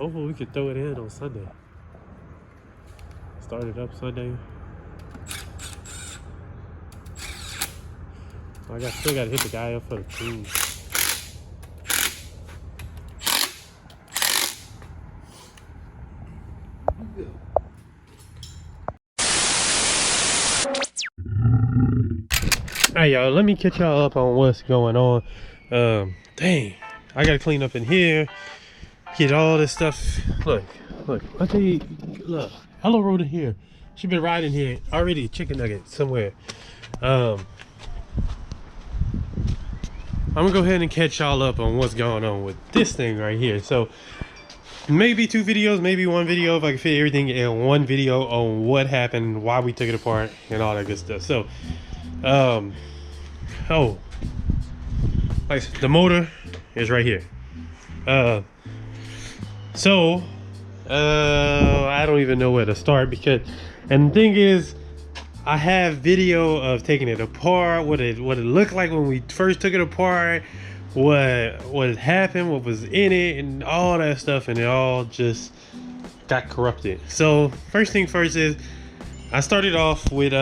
Hopefully we can throw it in on Sunday. Start it up Sunday. Still gotta hit the guy up for the team. Alright y'all, let me catch y'all up on what's going on. Dang, I gotta clean up in here, get all this stuff. Look, I tell you, look, Hello Road in here. She been riding here already. A chicken nugget somewhere. I'm gonna go ahead and catch y'all up on what's going on with this thing right here. So maybe 2 videos, maybe 1 video, if I can fit everything in 1 video on what happened, why we took it apart, and all that good stuff. So like the motor is right here. I don't even know where to start, because, and the thing is, I have video of taking it apart, what it looked like when we first took it apart, what happened, what was in it, and all that stuff, and it all just got corrupted. So first thing first is, I started off with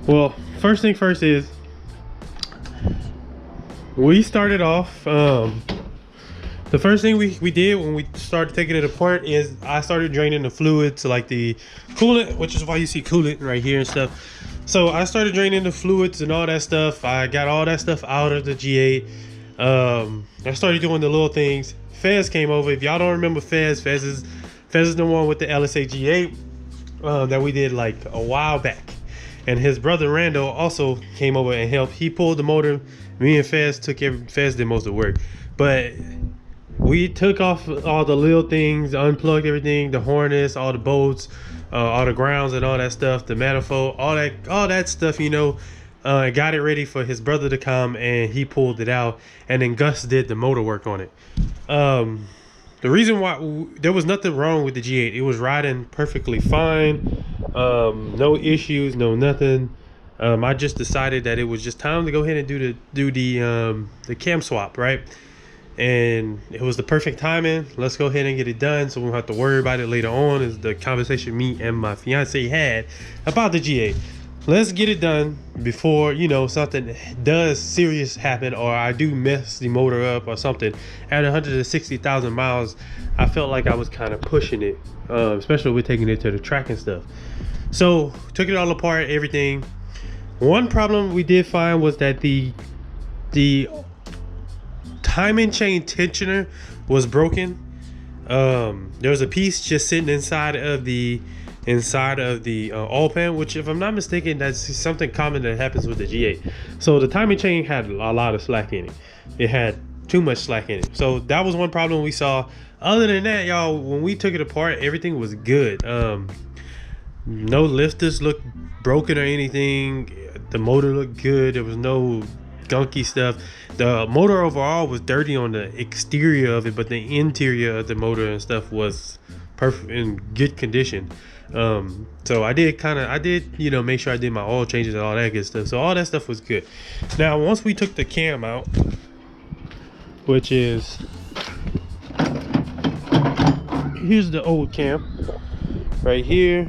well, first thing first is, we started off, the first thing we did when we started taking it apart is I started draining the fluids, like the coolant, which is why you see coolant right here and stuff. So I started draining the fluids and all that stuff. I got all that stuff out of the G8. I started doing the little things. Fez came over. If y'all don't remember Fez is the one with the LSA G8 that we did like a while back. And his brother Randall also came over and helped. He pulled the motor. Me and Fez did most of the work. But we took off all the little things, unplugged everything, the harness, all the bolts, all the grounds and all that stuff, the manifold, all that stuff, you know. Got it ready for his brother to come, and he pulled it out, and then Gus did the motor work on it. The reason why there was nothing wrong with the G8, it was riding perfectly fine, no issues, no nothing. I just decided that it was just time to go ahead and do the cam swap, right? And it was the perfect timing. Let's go ahead and get it done, so we don't have to worry about it later on. Is the conversation me and my fiance had about the G8. Let's get it done before, you know, something does serious happen, or I do mess the motor up or something. At 160,000 miles, I felt like I was kind of pushing it, especially with taking it to the track and stuff. So took it all apart, everything. One problem we did find was that the timing chain tensioner was broken. There was a piece just sitting inside of the oil pan, which, if I'm not mistaken, that's something common that happens with the G8. So the timing chain had a lot of slack in it. It had too much slack in it. So that was one problem we saw. Other than that, y'all, when we took it apart, everything was good. No lifters looked broken or anything. The motor looked good. There was no gunky stuff. The motor overall was dirty on the exterior of it, but the interior of the motor and stuff was perfect, in good condition. So I did, you know, make sure I did my oil changes and all that good stuff. So all that stuff was good. Now, once we took the cam out, which is, here's the old cam right here.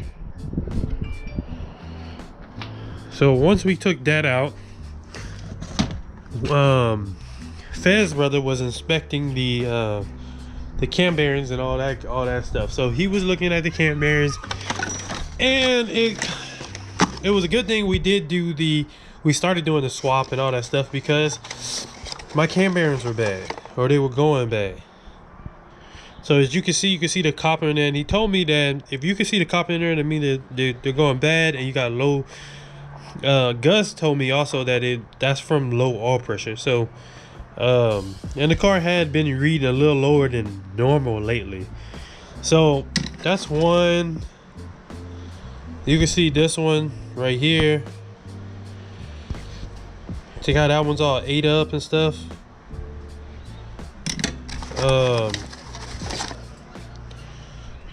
So once we took that out, Fez's brother was inspecting the cam bearings and all that stuff. So he was looking at the cam bearings, and it was a good thing we started doing the swap and all that stuff, because my cam bearings were bad, or they were going bad. So as you can see the copper in there, and he told me that if you can see the copper in there, that means they're going bad and you got low. Gus told me also that that's from low oil pressure. So and the car had been reading a little lower than normal lately. So that's one. You can see this one right here. See how that one's all ate up and stuff.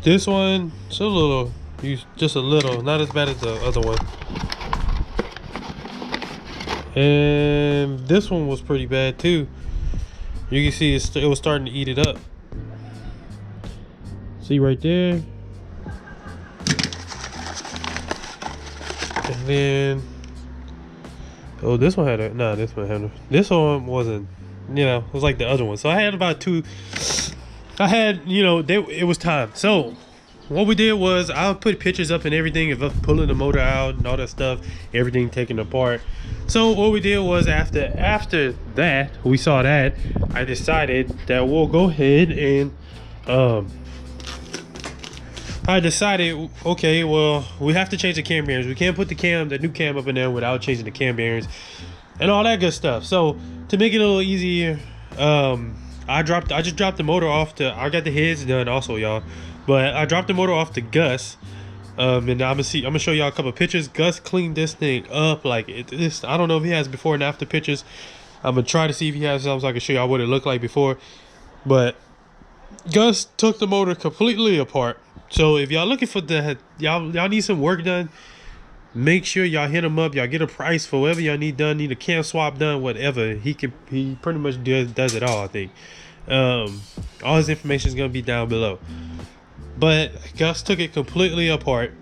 This one, it's a little, just a little, not as bad as the other one. And this one was pretty bad too. You can see it was starting to eat it up. See right there. And then, oh, this one had a, no, this one had a, this one wasn't, you know, it was like the other one. So I had about two, I had, you know, it was time. So what we did was I put pictures up and everything of us pulling the motor out and all that stuff, everything taken apart. So what we did was after that, we saw that, I decided that we'll go ahead and I decided, okay, well, we have to change the cam bearings. We can't put the new cam up in there without changing the cam bearings and all that good stuff. So to make it a little easier, I just dropped the motor off to, I got the heads done also, y'all, but I dropped the motor off to Gus. And I'm gonna show y'all a couple of pictures. Gus cleaned this thing up like this. I don't know if he has before and after pictures. I'm gonna try to see if he has some so I can show y'all what it looked like before. But Gus took the motor completely apart. So if y'all looking for y'all need some work done, make sure y'all hit him up. Y'all get a price for whatever y'all need done. Need a cam swap done, whatever. He pretty much does it all, I think. All his information is gonna be down below. But Gus took it completely apart.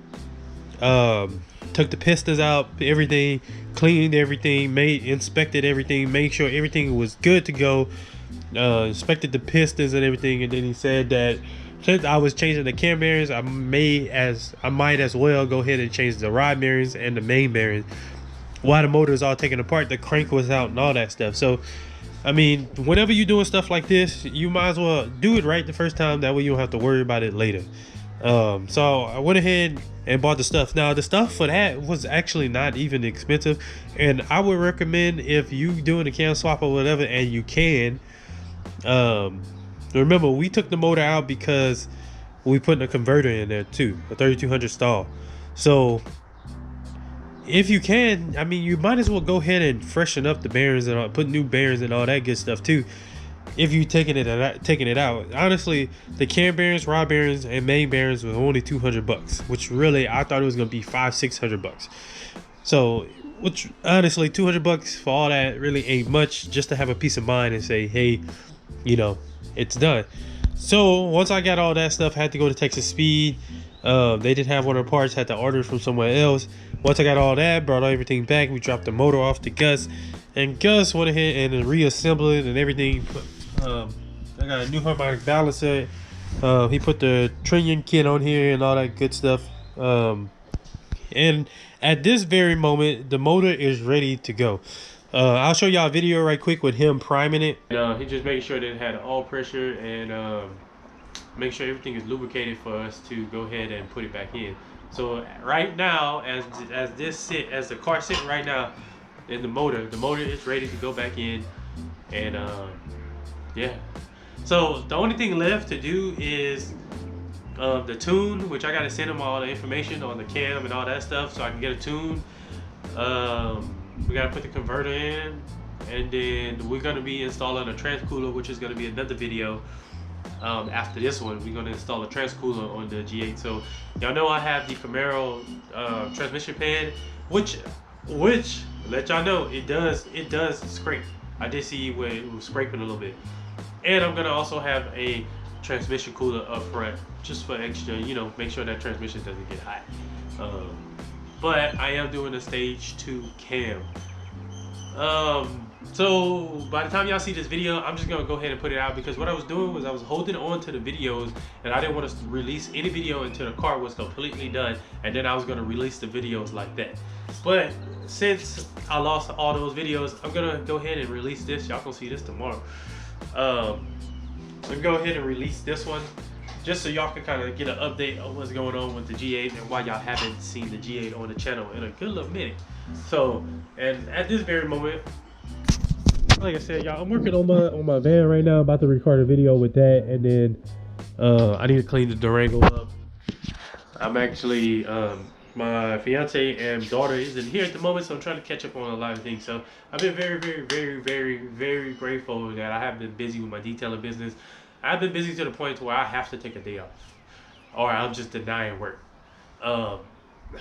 Took the pistons out, everything, cleaned everything, inspected everything, made sure everything was good to go. Inspected the pistons and everything, and then he said that since I was changing the cam bearings, I might as well go ahead and change the rod bearings and the main bearings while the motor is all taken apart. The crank was out and all that stuff. So I mean, whenever you're doing stuff like this, you might as well do it right the first time. That way you don't have to worry about it later. So I went ahead and bought the stuff. Now the stuff for that was actually not even expensive, and I would recommend if you doing a cam swap or whatever, and you can. Remember, we took the motor out because we put a converter in there too, a 3200 stall. So if you can, I mean, you might as well go ahead and freshen up the bearings and put new bearings and all that good stuff too. If you taking it out, honestly, the cam bearings, rod bearings, and main bearings was only $200, which really I thought it was gonna be $500-600. So, which honestly, $200 for all that really ain't much, just to have a peace of mind and say, hey, you know, it's done. So once I got all that stuff, I had to go to Texas Speed. They didn't have one of the parts, had to order from somewhere else. Once I got all that, brought everything back, we dropped the motor off to Gus, and Gus went ahead and reassembled it and everything. I got a new harmonic balancer. He put the LeTrainiump kit on here and all that good stuff. And at this very moment, the motor is ready to go. I'll show y'all a video right quick with him priming it. He just making sure that it had all pressure and make sure everything is lubricated for us to go ahead and put it back in. So right now, as the car sitting right now in the motor is ready to go back in, and yeah. So the only thing left to do is the tune, which I gotta send him all the information on the cam and all that stuff so I can get a tune. We gotta put the converter in, and then we're gonna be installing a transcooler, which is gonna be another video. After this one, we're gonna install a transcooler on the G8. So y'all know I have the CAMARO transmission pan, which let y'all know it does scrape. I did see where it was scraping a little bit, and I'm gonna also have a transmission cooler up front just for extra, you know, make sure that transmission doesn't get hot. But I am doing a stage 2 cam. So by the time y'all see this video, I'm just gonna go ahead and put it out, because what I was doing was I was holding on to the videos, and I didn't want to release any video until the car was completely done, and then I was gonna release the videos like that. But since I lost all those videos, I'm gonna go ahead and release this. Y'all gonna see this tomorrow. I'm gonna go ahead and release this one, just so y'all can kind of get an update on what's going on with the G8 and why y'all haven't seen the G8 on the channel in a good little minute. So, and at this very moment, like I said, y'all, I'm working on my van right now, about to record a video with that, and then I need to clean the Durango up. I'm actually my fiance and daughter isn't here at the moment, so I'm trying to catch up on a lot of things. So I've been very grateful that I have been busy with my detailing business. I've been busy to the point to where I have to take a day off. or I'm just denying work.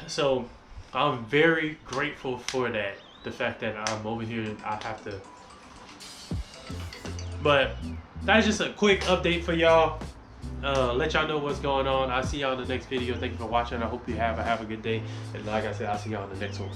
So I'm very grateful for that. The fact that I'm over here and I have to. But that's just a quick update for y'all. Let y'all know what's going on. I'll see y'all in the next video. Thank you for watching. I hope you have a good day. And like I said, I'll see y'all in the next one.